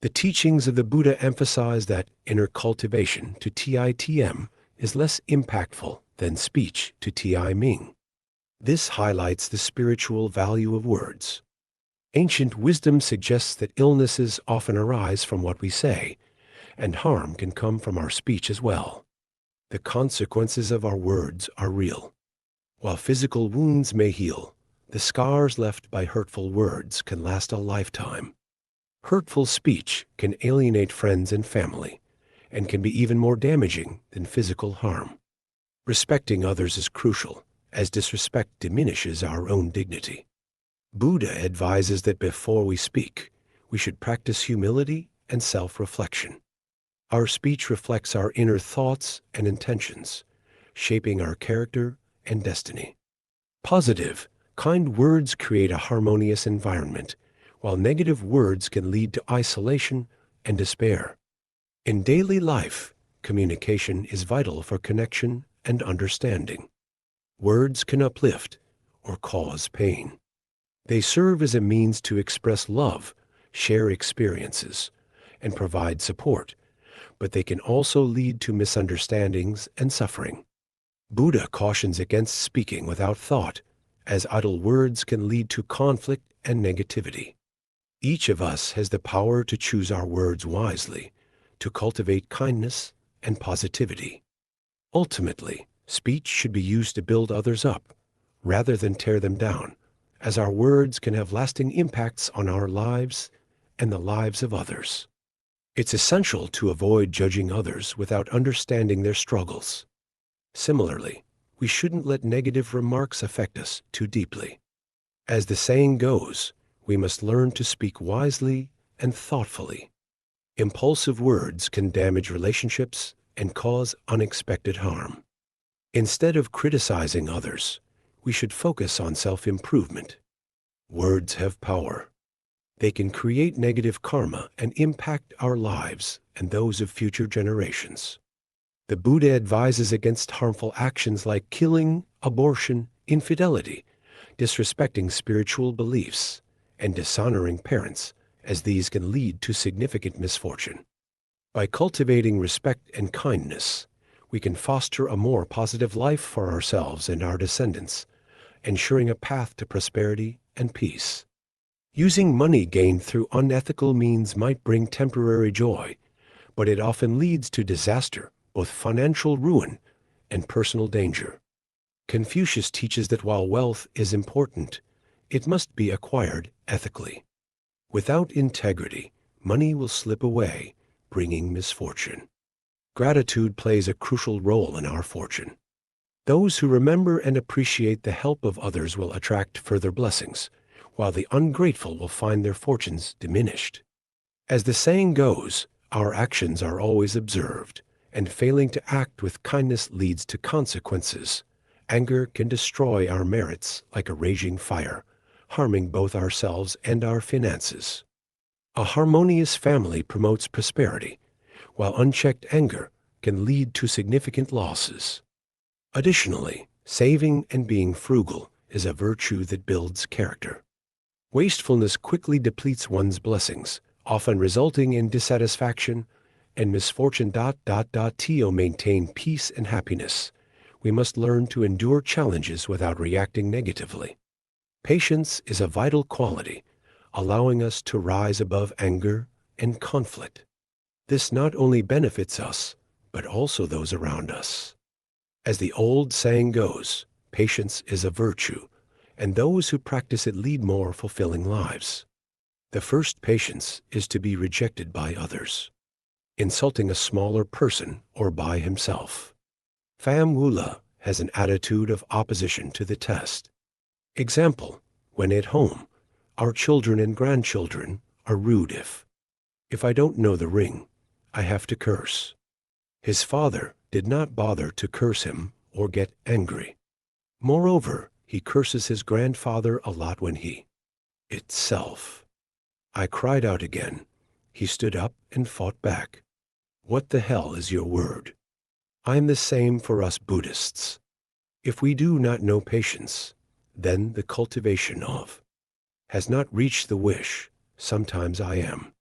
The teachings of the Buddha emphasize that inner cultivation to TITM is less impactful than speech to TI-Ming. This highlights the spiritual value of words. Ancient wisdom suggests that illnesses often arise from what we say, and harm can come from our speech as well. The consequences of our words are real. While physical wounds may heal, the scars left by hurtful words can last a lifetime. Hurtful speech can alienate friends and family, and can be even more damaging than physical harm. Respecting others is crucial, as disrespect diminishes our own dignity. Buddha advises that before we speak, we should practice humility and self-reflection. Our speech reflects our inner thoughts and intentions, shaping our character and destiny. Positive, kind words create a harmonious environment, while negative words can lead to isolation and despair. In daily life, communication is vital for connection and understanding. Words can uplift or cause pain. They serve as a means to express love, share experiences, and provide support, but they can also lead to misunderstandings and suffering. Buddha cautions against speaking without thought, as idle words can lead to conflict and negativity. Each of us has the power to choose our words wisely, to cultivate kindness and positivity. Ultimately, speech should be used to build others up, rather than tear them down, as our words can have lasting impacts on our lives and the lives of others. It's essential to avoid judging others without understanding their struggles. Similarly, we shouldn't let negative remarks affect us too deeply. As the saying goes, we must learn to speak wisely and thoughtfully. Impulsive words can damage relationships and cause unexpected harm. Instead of criticizing others, we should focus on self-improvement. Words have power. They can create negative karma and impact our lives and those of future generations. The Buddha advises against harmful actions like killing, abortion, infidelity, disrespecting spiritual beliefs, and dishonoring parents, as these can lead to significant misfortune. By cultivating respect and kindness, we can foster a more positive life for ourselves and our descendants, ensuring a path to prosperity and peace. Using money gained through unethical means might bring temporary joy, but it often leads to disaster, both financial ruin and personal danger. Confucius teaches that while wealth is important, it must be acquired ethically. Without integrity, money will slip away, bringing misfortune. Gratitude plays a crucial role in our fortune. Those who remember and appreciate the help of others will attract further blessings, while the ungrateful will find their fortunes diminished. As the saying goes, our actions are always observed, and failing to act with kindness leads to consequences. Anger can destroy our merits like a raging fire, harming both ourselves and our finances. A harmonious family promotes prosperity, while unchecked anger can lead to significant losses. Additionally, saving and being frugal is a virtue that builds character. Wastefulness quickly depletes one's blessings, often resulting in dissatisfaction and misfortune. To maintain peace and happiness, we must learn to endure challenges without reacting negatively. Patience is a vital quality, allowing us to rise above anger and conflict. This not only benefits us, but also those around us. As the old saying goes, patience is a virtue, and those who practice it lead more fulfilling lives. The first patience is to be rejected by others, insulting a smaller person or by himself. Pham Wula has an attitude of opposition to the test. Example, when at home, our children and grandchildren are rude if I don't know the ring, I have to curse. His father did not bother to curse him or get angry. Moreover, he curses his grandfather a lot when he itself. I cried out again. He stood up and fought back. What the hell is your word? I'm the same for us Buddhists. If we do not know patience, then the cultivation of has not reached the wish, sometimes I am.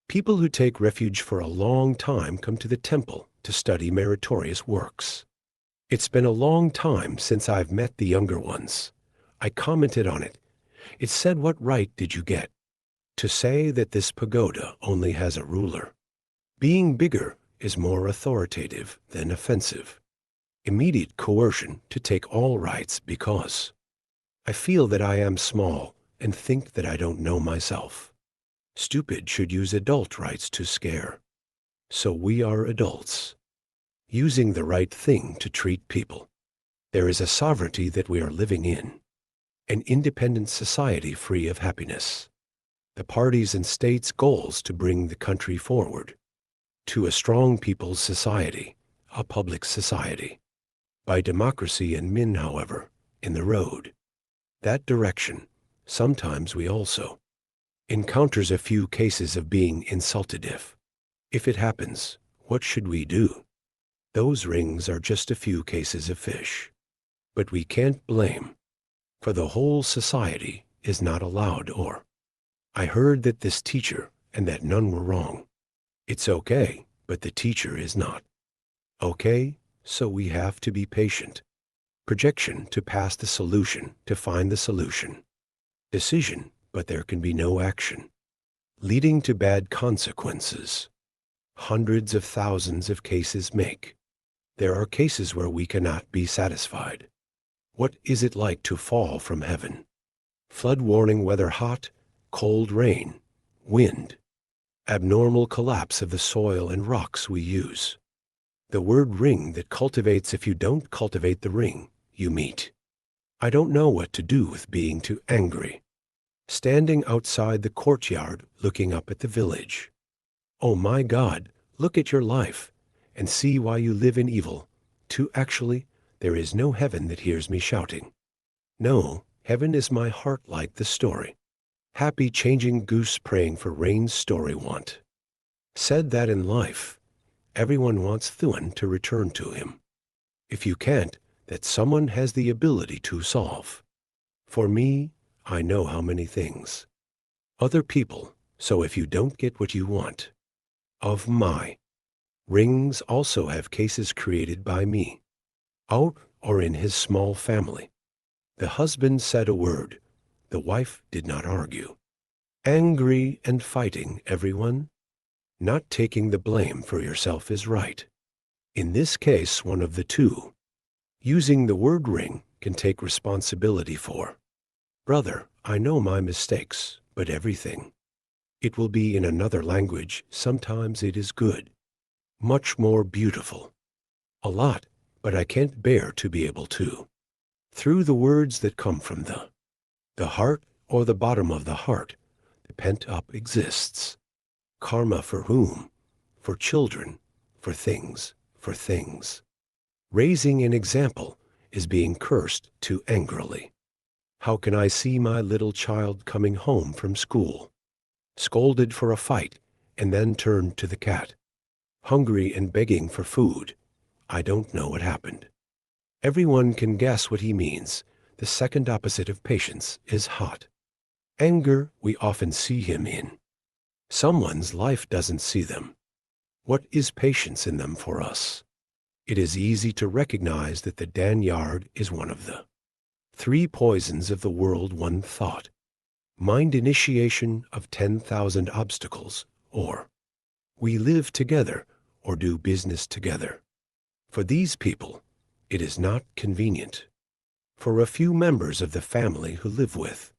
People who take refuge for a long time come to the temple to study meritorious works. It's been a long time since I've met the younger ones. I commented on it. It said, "What right did you get to say that this pagoda only has a ruler?" Being bigger is more authoritative than offensive. Immediate coercion to take all rights because I feel that I am small and think that I don't know myself. Stupid should use adult rights to scare. So we are adults, using the right thing to treat people. There is a sovereignty that we are living in, an independent society free of happiness. The parties and states' goals to bring the country forward to a strong people's society, a public society. By democracy and men, however, in the road. That direction, sometimes we also encounters a few cases of being insulted. If it happens, what should we do? Those rings are just a few cases of fish. But we can't blame, for the whole society is not allowed or. I heard that this teacher and that none were wrong. It's okay, but the teacher is not. Okay, so we have to be patient. Projection to pass the solution, to find the solution. Decision, but there can be no action. Leading to bad consequences. Hundreds of thousands of cases make. There are cases where we cannot be satisfied. What is it like to fall from heaven? Flood warning, whether hot, cold rain, wind. Abnormal collapse of the soil and rocks we use. The word ring that cultivates. If you don't cultivate the ring, you meet. I don't know what to do with being too angry. Standing outside the courtyard, looking up at the village. Oh my God, look at your life, and see why you live in evil. Actually, there is no heaven that hears me shouting. No, heaven is my heart, like the story. Happy changing goose praying for rain story want. Said that in life, everyone wants Thuan to return to him. If you can't, that someone has the ability to solve. For me, I know how many things. Other people, so if you don't get what you want. Of my rings also have cases created by me. Out or in his small family. The husband said a word. The wife did not argue. Angry and fighting everyone. Not taking the blame for yourself is right. In this case, one of the two. Using the word ring can take responsibility for. Brother, I know my mistakes, but everything. It will be in another language. Sometimes it is good. Much more beautiful. A lot, but I can't bear to be able to. Through the words that come from the heart or the bottom of the heart, the pent-up exists. Karma for whom? For children, for things, for things. Raising an example is being cursed too angrily. How can I see my little child coming home from school, scolded for a fight, and then turned to the cat, hungry and begging for food? I don't know what happened. Everyone can guess what he means. The second opposite of patience is hot. Anger, we often see him in. Someone's life doesn't see them. What is patience in them for us? It is easy to recognize that the Danyard is one of the three poisons of the world. One thought. Mind initiation of 10,000 obstacles, or we live together or do business together. For these people, it is not convenient. For a few members of the family who live with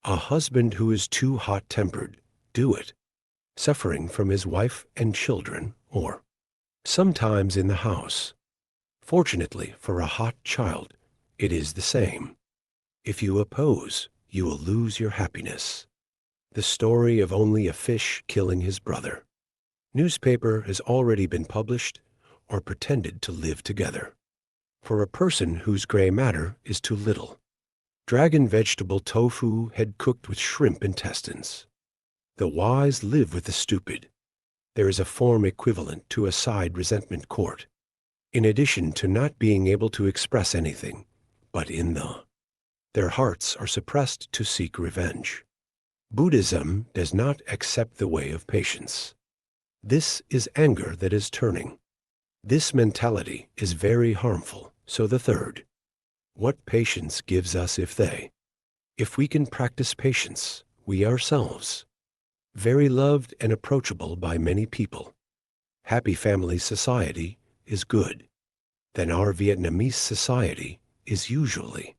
a husband who is too hot-tempered, do it. Suffering from his wife and children, or sometimes in the house. Fortunately for a hot child, it is the same. If you oppose, you will lose your happiness. The story of only a fish killing his brother. Newspaper has already been published or pretended to live together. For a person whose gray matter is too little. Dragon vegetable tofu head cooked with shrimp intestines. The wise live with the stupid. There is a form equivalent to a side resentment court. In addition to not being able to express anything, but in their hearts are suppressed to seek revenge. Buddhism does not accept the way of patience. This is anger that is turning. This mentality is very harmful. So the third, what patience gives us if we can practice patience, we ourselves, very loved and approachable by many people. Happy family society is good. Then our Vietnamese society is usually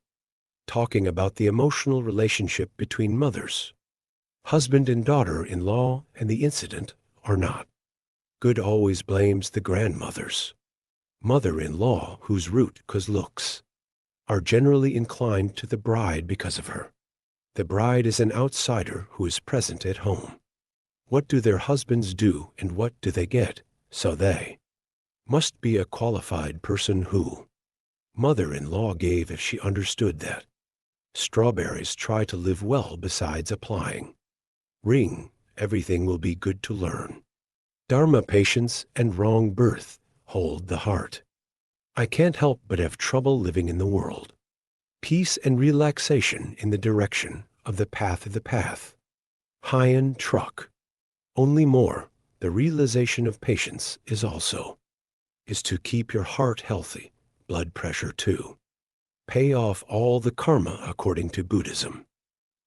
talking about the emotional relationship between mothers, husband and daughter-in-law, and the incident are not. Good always blames the grandmothers. Mother-in-law whose root cause looks are generally inclined to the bride because of her. The bride is an outsider who is present at home. What do their husbands do and what do they get? So they must be a qualified person who mother-in-law gave if she understood that strawberries try to live well besides applying ring, everything will be good to learn. Dharma patience and wrong birth hold the heart. I can't help but have trouble living in the world. Peace and relaxation in the direction of the path. High-end truck. Only more, the realization of patience is to keep your heart healthy, blood pressure too. Pay off all the karma according to Buddhism.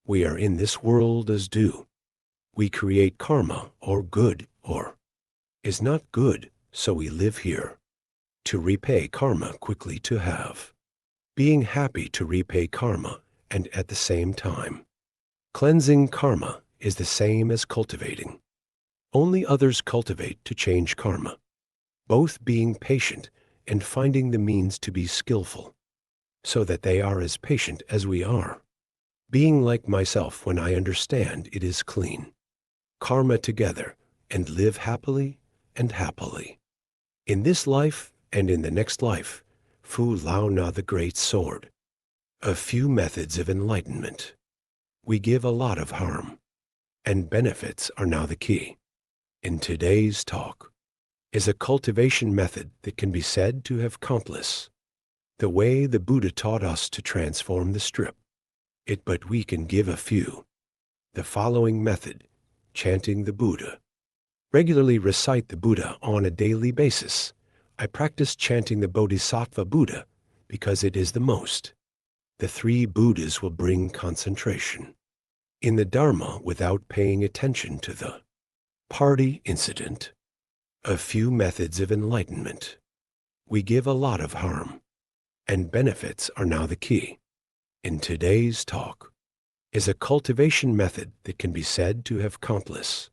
We are in this world as do. We create karma or good or is not good, so we live here. To repay karma quickly to have. Being happy to repay karma and at the same time. Cleansing karma is the same as cultivating. Only others cultivate to change karma. Both being patient and finding the means to be skillful, so that they are as patient as we are. Being like myself when I understand it is clean. Karma together and live happily and happily. In this life and in the next life, Fu Lao Na the Great Sword. A few methods of enlightenment. We give a lot of harm, and benefits are now the key. In today's talk is a cultivation method that can be said to have countless. The way the Buddha taught us to transform the strip. But we can give a few. The following method, chanting the Buddha. Regularly recite the Buddha on a daily basis. I practice chanting the Bodhisattva Buddha because it is the most. The three Buddhas will bring concentration in the Dharma without paying attention to the party incident. A few methods of enlightenment. We give a lot of harm, and benefits are now the key. In today's talk is a cultivation method that can be said to have countless.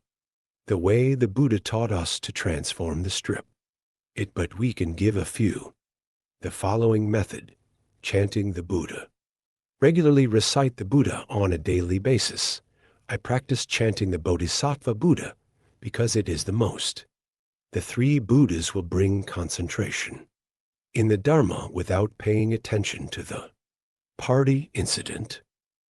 The way the Buddha taught us to transform the strip. But we can give a few. The following method, chanting the Buddha. Regularly recite the Buddha on a daily basis. I practice chanting the Bodhisattva Buddha because it is the most. The three Buddhas will bring concentration in the Dharma without paying attention to the party incident.